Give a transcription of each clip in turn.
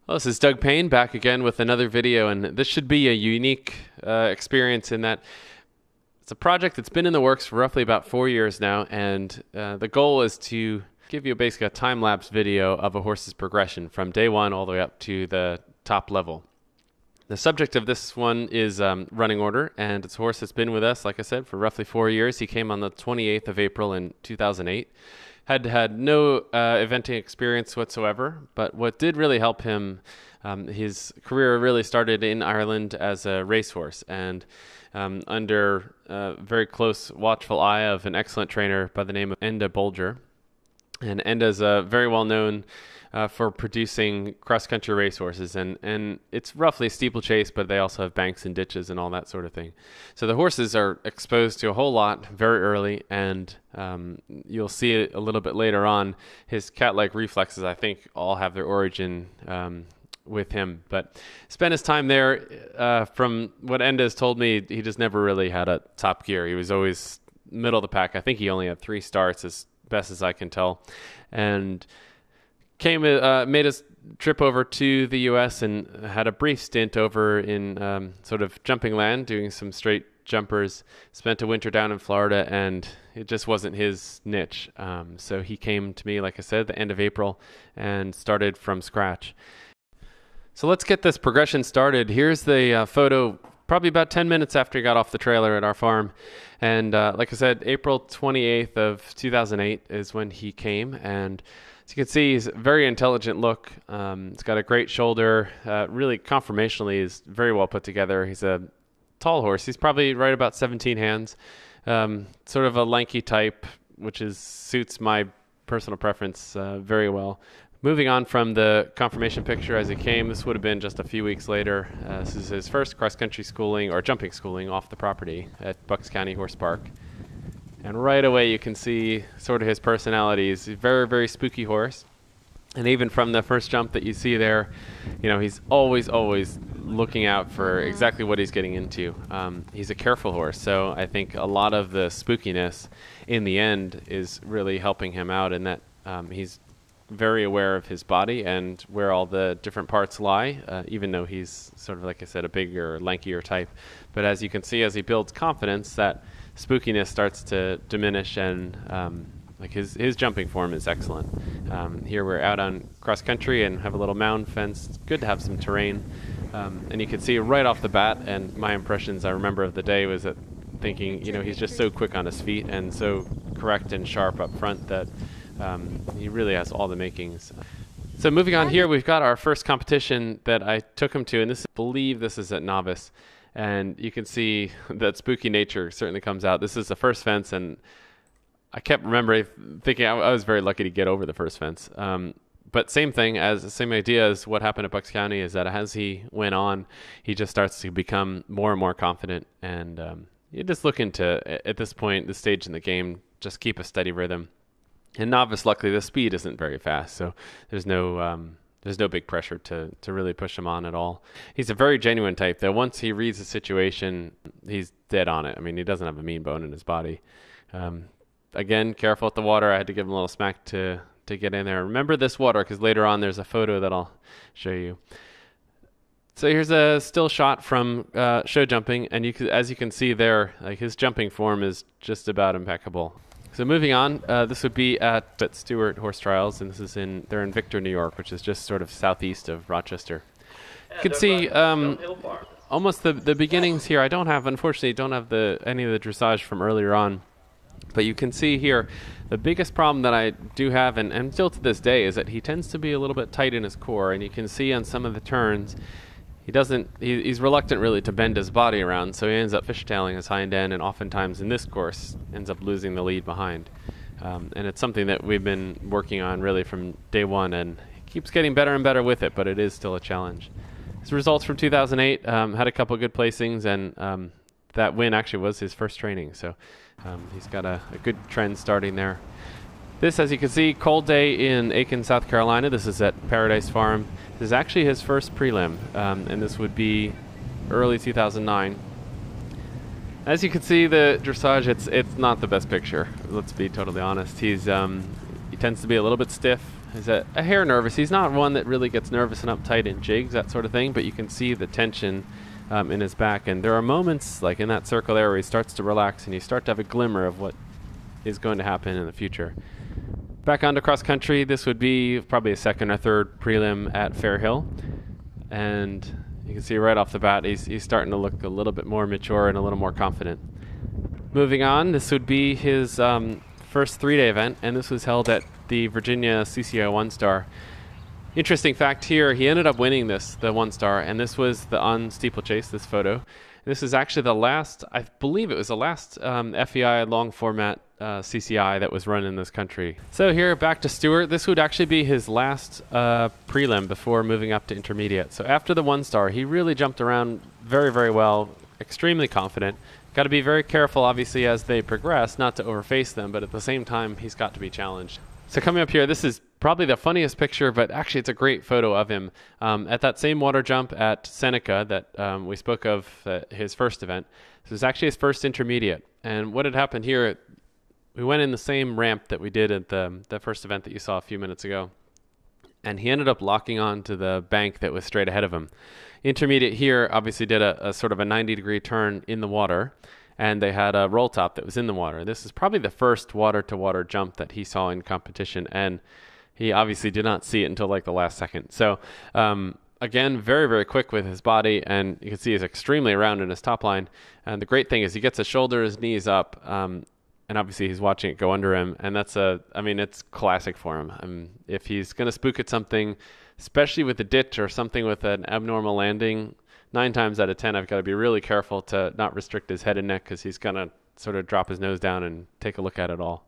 Well, this is Doug Payne back again with another video, and this should be a unique experience in that it's a project that's been in the works for roughly about 4 years now, and the goal is to give you basically a time-lapse video of a horse's progression from day one all the way up to the top level. The subject of this one is running order, and it's a horse that's been with us, like I said, for roughly 4 years. He came on the 28th of April in 2008. Had no eventing experience whatsoever, but what did really help him, his career really started in Ireland as a racehorse, and under very close watchful eye of an excellent trainer by the name of Enda Bolger. And Enda's very well known for producing cross-country racehorses, and it's roughly steeplechase, but they also have banks and ditches and all that sort of thing. So the horses are exposed to a whole lot very early, and you'll see it a little bit later on. His cat-like reflexes, I think, all have their origin with him. But spent his time there. From what Enda has told me, he just never really had a top gear. He was always middle of the pack. I think he only had 3 starts, as best as I can tell, and made his trip over to the U.S. and had a brief stint over in sort of jumping land, doing some straight jumpers. Spent a winter down in Florida, and it just wasn't his niche. So he came to me, like I said, the end of April, and started from scratch. So let's get this progression started. Here's the photo probably about 10 minutes after he got off the trailer at our farm. And like I said, April 28th of 2008 is when he came, and as you can see, he's a very intelligent look. He's got a great shoulder. Really, conformationally, is very well put together. He's a tall horse. He's probably right about 17 hands. Sort of a lanky type, which suits my personal preference very well. Moving on from the conformation picture as he came, this would have been just a few weeks later. This is his first cross-country schooling, or jumping schooling, off the property at Bucks County Horse Park. And right away you can see sort of his personality. He's a very, very spooky horse. And even from the first jump that you see there, you know, he's always looking out for exactly what he's getting into. He's a careful horse, so I think a lot of the spookiness in the end is really helping him out in that he's very aware of his body and where all the different parts lie, even though he's sort of, like I said, a bigger, lankier type. But as you can see, as he builds confidence, that spookiness starts to diminish, and like his jumping form is excellent. Here we're out on cross country and have a little mound fence. It's good to have some terrain, and you can see right off the bat, and my impressions I remember of the day was that thinking, you know, he's just so quick on his feet and so correct and sharp up front that he really has all the makings. So moving on, here we've got our first competition that I took him to, and I believe this is at novice. And you can see that spooky nature certainly comes out. This is the first fence, and I kept remembering thinking I was very lucky to get over the first fence. But same idea as what happened at Bucks County, is that as he went on, he just starts to become more and more confident. And you're just looking to, at this point, this stage in the game, just keep a steady rhythm. And novice, luckily, the speed isn't very fast, so there's no big pressure to really push him on at all. He's a very genuine type, though. Once he reads the situation, he's dead on it. I mean, he doesn't have a mean bone in his body. Again, careful with the water. I had to give him a little smack to get in there. Remember this water, because later on there's a photo that I'll show you. So here's a still shot from show jumping, and as you can see there, like, his jumping form is just about impeccable. So moving on, this would be at Stewart Horse Trials, and this is they're in Victor, New York, which is just sort of southeast of Rochester. You can see almost the beginnings here. Unfortunately, don't have any of the dressage from earlier on, but you can see here the biggest problem that I do have, and still to this day, is that he tends to be a little bit tight in his core, and you can see on some of the turns, he's reluctant really to bend his body around, so he ends up fishtailing his hind end, and oftentimes in this course ends up losing the lead behind. And it's something that we've been working on really from day one, and he keeps getting better and better with it, but it is still a challenge. His results from 2008, had a couple of good placings, and that win actually was his first training, so he's got a good trend starting there. This, as you can see, cold day in Aiken, South Carolina. This is at Paradise Farm. This is actually his first prelim, and this would be early 2009. As you can see, the dressage, it's not the best picture. Let's be totally honest. He tends to be a little bit stiff. He's a hair nervous. He's not one that really gets nervous and uptight in jigs, that sort of thing, but you can see the tension in his back. And there are moments, like in that circle there, where he starts to relax and you start to have a glimmer of what is going to happen in the future. Back onto cross country, this would be probably a second or third prelim at Fair Hill. And you can see right off the bat, he's starting to look a little bit more mature and a little more confident. Moving on, this would be his first 3-day event, and this was held at the Virginia CCI 1-star. Interesting fact here, he ended up winning the 1-star, and this was the on steeplechase, this photo. This is actually the last, I believe it was the last FEI long format CCI that was run in this country. So here, back to Stuart. This would actually be his last prelim before moving up to intermediate. So after the 1-star, he really jumped around very, very well, extremely confident. Got to be very careful, obviously, as they progress, not to overface them, but at the same time, he's got to be challenged. So coming up here, this is probably the funniest picture, but actually it's a great photo of him. At that same water jump at Seneca that we spoke of his first event, this was actually his first intermediate. And what had happened here, we went in the same ramp that we did at the first event that you saw a few minutes ago. And he ended up locking on to the bank that was straight ahead of him. Intermediate here obviously did a sort of a 90-degree turn in the water, and they had a roll top that was in the water. This is probably the first water-to-water jump that he saw in competition, and he obviously did not see it until like the last second. So again, very, very quick with his body, and you can see he's extremely round in his top line. And the great thing is he gets his shoulders, knees up, and obviously he's watching it go under him, and it's classic for him. If he's going to spook at something, especially with a ditch or something with an abnormal landing, 9 times out of 10, I've got to be really careful to not restrict his head and neck, because he's going to sort of drop his nose down and take a look at it all.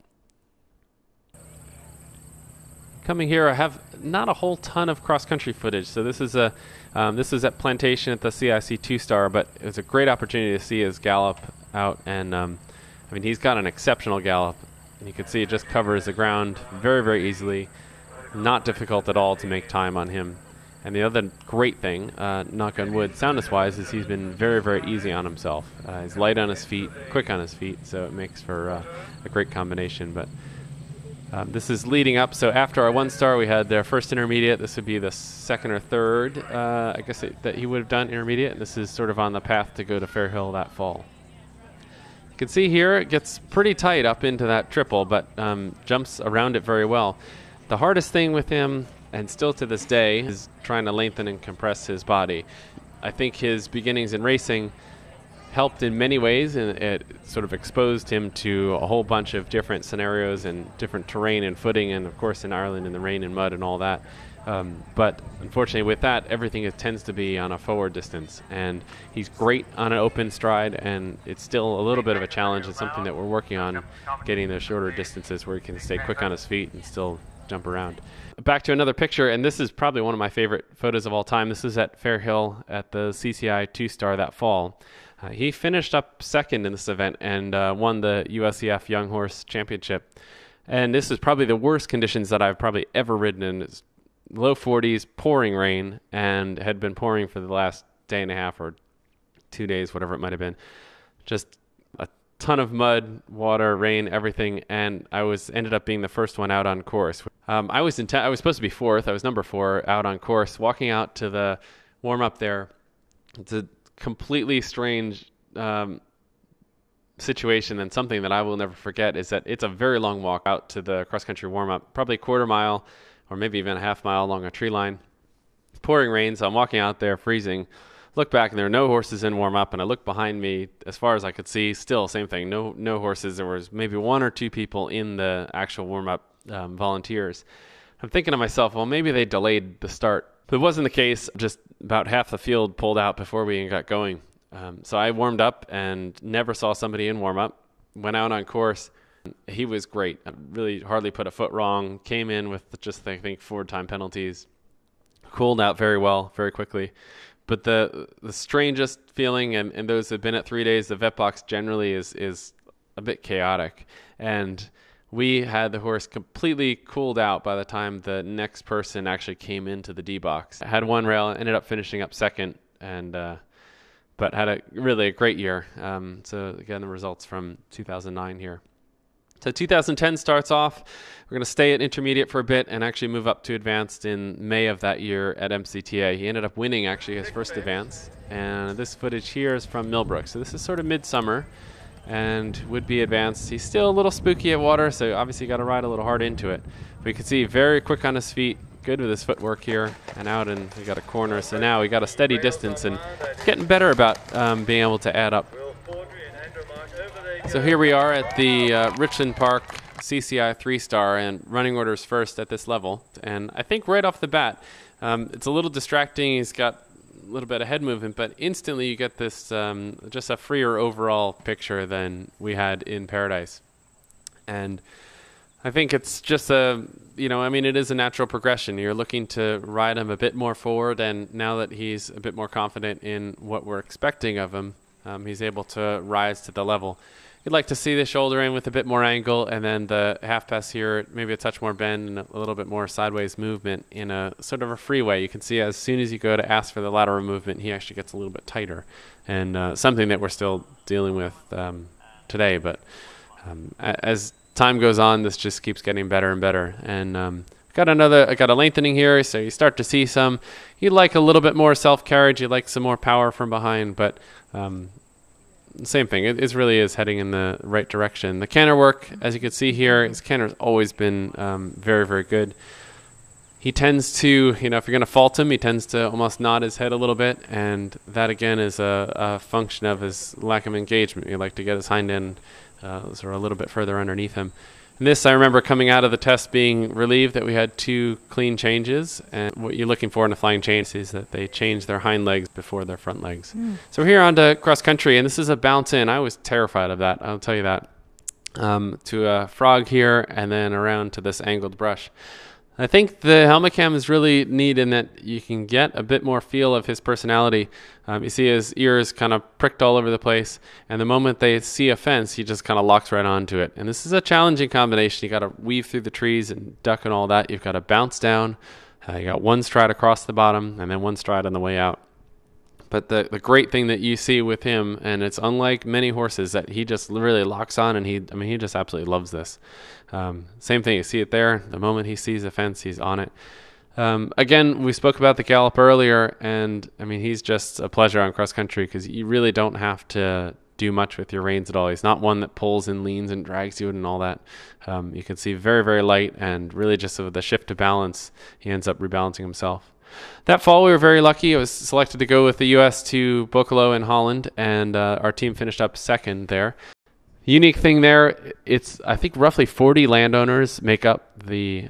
Coming here, I have not a whole ton of cross-country footage. So this is at Plantation at the CIC 2-star, but it was a great opportunity to see his gallop out, and he's got an exceptional gallop, and you can see it just covers the ground very, very easily. Not difficult at all to make time on him. And the other great thing, knock on wood, soundness-wise, is he's been very, very easy on himself. He's light on his feet, quick on his feet, so it makes for a great combination. But this is leading up. So after our 1-star, we had their first intermediate. This would be the second or third, I guess, that he would have done intermediate. And this is sort of on the path to go to Fair Hill that fall. You can see here it gets pretty tight up into that triple, but jumps around it very well. The hardest thing with him, and still to this day, is trying to lengthen and compress his body. I think his beginnings in racing helped in many ways, and it sort of exposed him to a whole bunch of different scenarios and different terrain and footing, and of course in Ireland in the rain and mud and all that. But unfortunately with that, everything tends to be on a forward distance, and he's great on an open stride, and it's still a little bit of a challenge. It's something that we're working on, getting those shorter distances where he can stay quick on his feet and still jump around. Back to another picture, and this is probably one of my favorite photos of all time. This is at Fair Hill at the CCI 2-star that fall. He finished up second in this event and won the USEF Young Horse Championship. And this is probably the worst conditions that I've probably ever ridden in. It's low 40s, pouring rain, and had been pouring for the last day and a half or 2 days, whatever it might have been. Just a ton of mud, water, rain, everything, and I ended up being the first one out on course. I was supposed to be fourth. I was number 4 out on course. Walking out to the warm-up there, it's a completely strange situation, and something that I will never forget is that it's a very long walk out to the cross-country warm-up, probably a quarter mile or maybe even a half mile along a tree line. It's pouring rain, so I'm walking out there freezing. Look back, and there are no horses in warm-up, and I look behind me as far as I could see, still same thing, no horses. There was maybe 1 or 2 people in the actual warm-up, volunteers. I'm thinking to myself, well, maybe they delayed the start. But it wasn't the case. Just about half the field pulled out before we even got going. So I warmed up and never saw somebody in warm-up. Went out on course. He was great. I really hardly put a foot wrong. Came in with just, I think, 4 time penalties. Cooled out very well, very quickly. But the strangest feeling, and those who have been at 3 days, the vet box generally is a bit chaotic. And we had the horse completely cooled out by the time the next person actually came into the D box. I had 1 rail, ended up finishing up second, and but had a really great year. So again, the results from 2009 here. So 2010 starts off. We're going to stay at intermediate for a bit and actually move up to advanced in May of that year at MCTA. He ended up winning actually his first advance. And this footage here is from Millbrook. So this is sort of midsummer and would be advanced. He's still a little spooky at water, so obviously got to ride a little hard into it. But you can see very quick on his feet, good with his footwork here and out, and we got a corner. So now we got a steady distance and getting better about being able to add up. So here we are at the Richland Park CCI 3-star, and running orders first at this level. And I think right off the bat, it's a little distracting. He's got a little bit of head movement, but instantly you get this just a freer overall picture than we had in Paradise. And I think it's just it is a natural progression. You're looking to ride him a bit more forward, and now that he's a bit more confident in what we're expecting of him, he's able to rise to the level. You'd like to see the shoulder in with a bit more angle, and then the half pass here, maybe a touch more bend and a little bit more sideways movement in a sort of a freeway. You can see as soon as you go to ask for the lateral movement, he actually gets a little bit tighter, and something that we're still dealing with today. But as time goes on, this just keeps getting better and better. And I got a lengthening here, so you start to see some. You'd like a little bit more self-carriage. You'd like some more power from behind, but same thing. It really is heading in the right direction. The canter work, as you can see here, his canter's always been very, very good. He tends to, if you're going to fault him, he tends to almost nod his head a little bit, and that again is a function of his lack of engagement. You like to get his hind end sort of a little bit further underneath him. And this, I remember coming out of the test being relieved that we had 2 clean changes. And what you're looking for in a flying change is that they change their hind legs before their front legs. So we're here on to cross country, and this is a bounce in. I was terrified of that, I'll tell you that. To a frog here, and then around to this angled brush. I think the helmet cam is really neat in that you can get a bit more feel of his personality. You see his ears kind of pricked all over the place, and the moment they see a fence, he just kind of locks right onto it. And this is a challenging combination. You got to weave through the trees and duck and all that. You've got to bounce down. You got one stride across the bottom, and then one stride on the way out. But the great thing that you see with him, and it's unlike many horses, that he just really locks on, and he just absolutely loves this. Same thing, you see it there. The moment he sees a fence, he's on it. Again, we spoke about the gallop earlier, and he's just a pleasure on cross country because you really don't have to do much with your reins at all. He's not one that pulls and leans and drags you and all that. You can see very, very light, and really just with the shift of balance, he ends up rebalancing himself. That fall, we were very lucky. I was selected to go with the U.S. to Boekelo in Holland, and our team finished up second there. Unique thing there, it's I think roughly 40 landowners make up the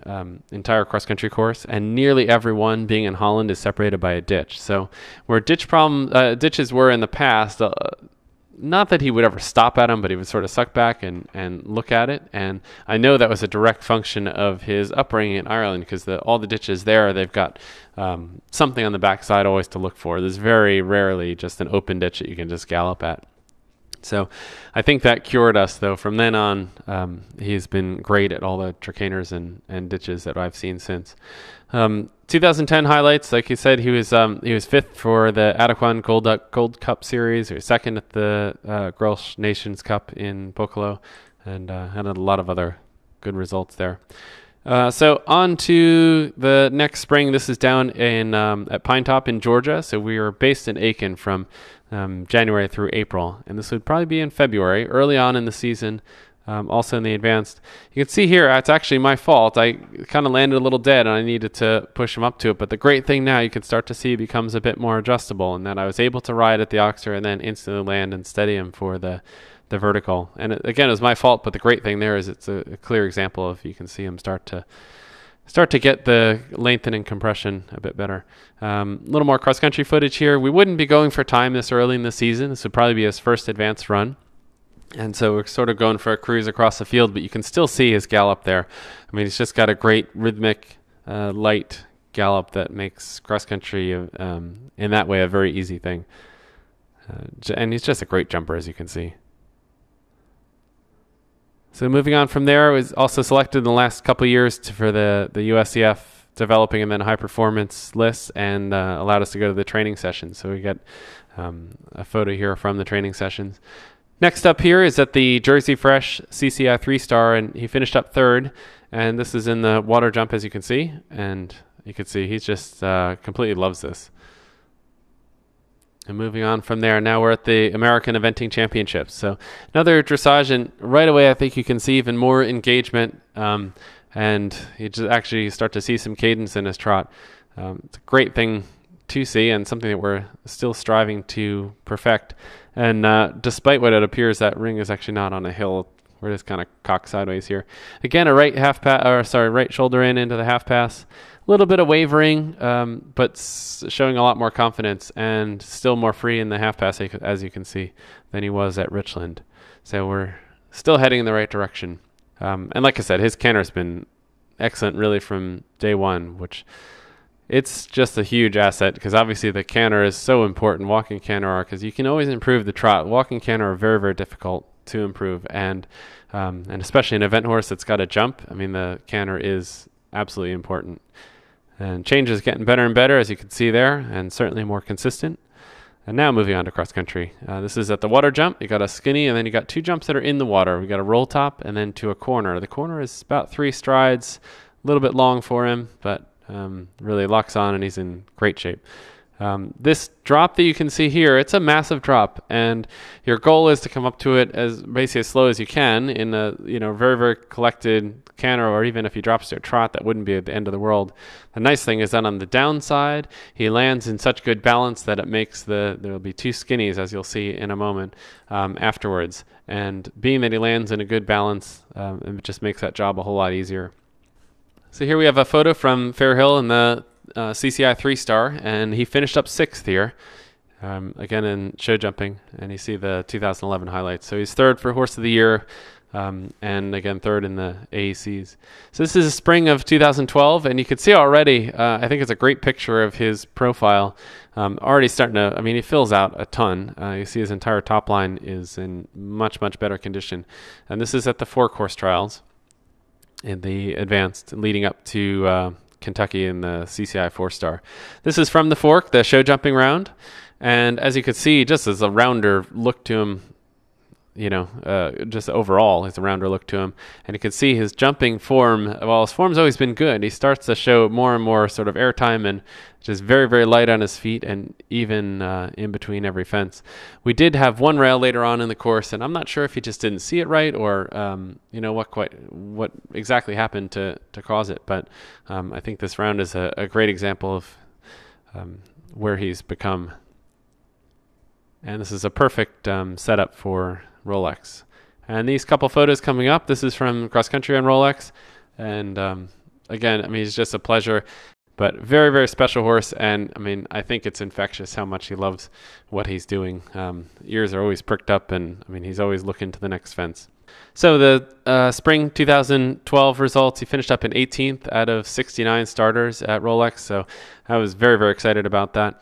entire cross-country course, and nearly everyone being in Holland is separated by a ditch. So where ditches were in the past, not that he would ever stop at them, but he would sort of suck back and look at it. And I know that was a direct function of his upbringing in Ireland, because all the ditches there, they've got something on the backside always to look for. There's very rarely just an open ditch that you can just gallop at. So I think that cured us, though. From then on, he's been great at all the tricaners and ditches that I've seen since. 2010 highlights, like you said, he was fifth for the Adequan Gold Cup Series. He was second at the Grolsch Nations Cup in Boekelo, and had a lot of other good results there. So on to the next spring. This is down in at Pine Top in Georgia. So we are based in Aiken from January through April, and this would probably be in February, early on in the season. Also in the advanced, you can see here, it's actually my fault. I kind of landed a little dead, and I needed to push him up to it. But the great thing now, you can start to see, becomes a bit more adjustable, and that I was able to ride at the Oxer and then instantly land and steady him for the vertical. And again, it was my fault, but the great thing there is it's a clear example of, you can see him start to get the lengthening compression a bit better. A little more cross-country footage here. We wouldn't be going for time this early in the season. This would probably be his first advanced run. And so we're sort of going for a cruise across the field, but you can still see his gallop there. He's just got a great rhythmic, light gallop that makes cross-country, in that way, a very easy thing. And he's just a great jumper, as you can see. So moving on from there, I was also selected in the last couple of years for the USCF developing and then high performance lists, and allowed us to go to the training sessions. So we got a photo here from the training sessions. Next up here is at the Jersey Fresh CCI 3-star, and he finished up third. And this is in the water jump, as you can see. And you can see he's just completely loves this. And moving on from there, now we're at the American Eventing Championships. So another dressage, and right away I think you can see even more engagement, and you just actually start to see some cadence in his trot. It's a great thing to see, and something that we're still striving to perfect. And despite what it appears, that ring is actually not on a hill. We're just kind of cocked sideways here. Again, a right right shoulder into the half pass. A little bit of wavering, but showing a lot more confidence and still more free in the half pass, as you can see, than he was at Richland. So we're still heading in the right direction. And like I said, his canter's been excellent really from day one, which it's just a huge asset because obviously the canter is so important. Walking canter are, because you can always improve the trot. Walking canter are very, very difficult to improve, and especially an event horse that's got a jump. I mean, the canter is absolutely important. And change is getting better and better, as you can see there, and certainly more consistent. And now moving on to cross country. This is at the water jump. You got a skinny, and then you got two jumps that are in the water. We got a roll top, and then to a corner. The corner is about 3 strides, a little bit long for him, but really locks on, and he's in great shape. This drop that you can see here, it's a massive drop, and your goal is to come up to it as basically as slow as you can in a very, very collected canter, or even if he drops to a trot, that wouldn't be at the end of the world. The nice thing is that on the downside, he lands in such good balance that it makes there'll be 2 skinnies, as you'll see in a moment, afterwards. And being that he lands in a good balance, it just makes that job a whole lot easier. So here we have a photo from Fairhill in the CCI 3-star, and he finished up 6th here, again in show jumping, and you see the 2011 highlights. So he's 3rd for Horse of the Year, and again 3rd in the AACs. So this is a spring of 2012, and you can see already, I think it's a great picture of his profile. Already starting to, I mean, he fills out a ton. You see his entire top line is in much, much better condition. And this is at the 4-course trials in the advanced leading up to Kentucky in the CCI 4-star. This is from the Fork, the show jumping round. And as you can see, just as a rounder look to him, just overall, it's a rounder look to him. And you can see his jumping form, well, his form's always been good. He starts to show more and more sort of airtime and just very, very light on his feet, and even in between every fence. We did have one rail later on in the course, and I'm not sure if he just didn't see it right or, what exactly happened to cause it. But I think this round is a great example of where he's become. And this is a perfect setup for Rolex. And these couple photos coming up, this is from cross country on Rolex. And again, I mean, it's just a pleasure, but very, very special horse. And I mean, I think it's infectious how much he loves what he's doing. Ears are always pricked up, and I mean, he's always looking to the next fence. So the spring 2012 results, he finished up in 18th out of 69 starters at Rolex. So I was very, very excited about that.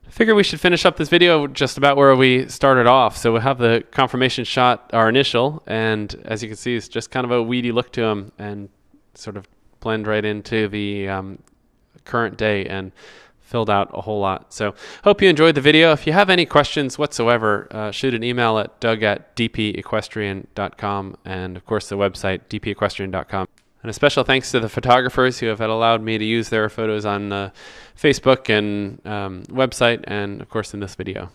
Figure we should finish up this video just about where we started off. So we'll have the confirmation shot, our initial, and as you can see, it's just kind of a weedy look to him and sort of blend right into the current day and filled out a whole lot. So hope you enjoyed the video. If you have any questions whatsoever, shoot an email at doug@dpequestrian.com, and of course the website dpequestrian.com. And a special thanks to the photographers who have allowed me to use their photos on Facebook and website, and of course in this video.